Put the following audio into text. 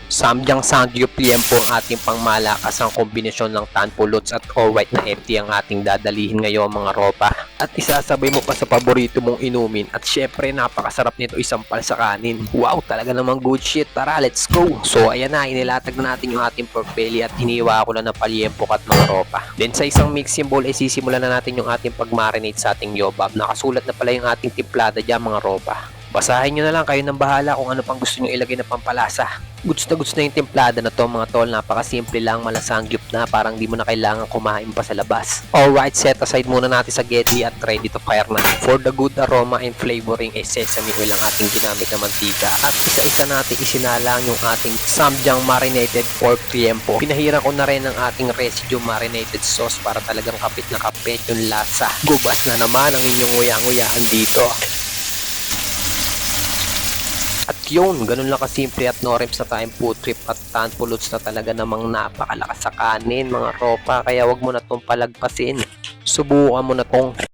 Samgyang Sangyup po ang ating pangmalakasang kombinasyon ng tanpuluts at all-white na empty ang ating dadalihin ngayon mga ropa. At isasabay mo pa sa paborito mong inumin at syempre napakasarap nito isampal sa kanin. Wow, talaga namang good shit. Tara, let's go! So ayan na, inilatag na natin yung ating pork belly at hiniwa ko lang ng palyempok at mga ropa. Then sa isang mixing bowl ay sisimulan na natin yung ating pagmarinate sa ating yobab. Nakasulat na pala yung ating timplada dyan mga ropa. Basahin nyo na lang, kayo ng bahala kung ano pang gusto nyo ilagay na pampalasa. Goods na yung templada na to mga tol, napakasimple lang, malasangyup na, parang di mo na kailangan kumain pa sa labas. Alright, set aside muna natin sa Gedli at ready to fire na. For the good aroma and flavoring ay sesame oil ang ating ginamit na mantika. At isa-isa natin isinalang yung ating samgyang marinated pork tiempo. Pinahiran ko na rin ang ating residue marinated sauce para talagang kapit na kapit yung lasa. Gubas na naman ang inyong nguya-nguyaan dito. At yun, ganun lang kasimple at no reps na tayong food trip at tanpuluts na talaga namang napakalakas sa kanin mga ropa. Kaya wag mo na tong palagpasin. Subukan mo na tong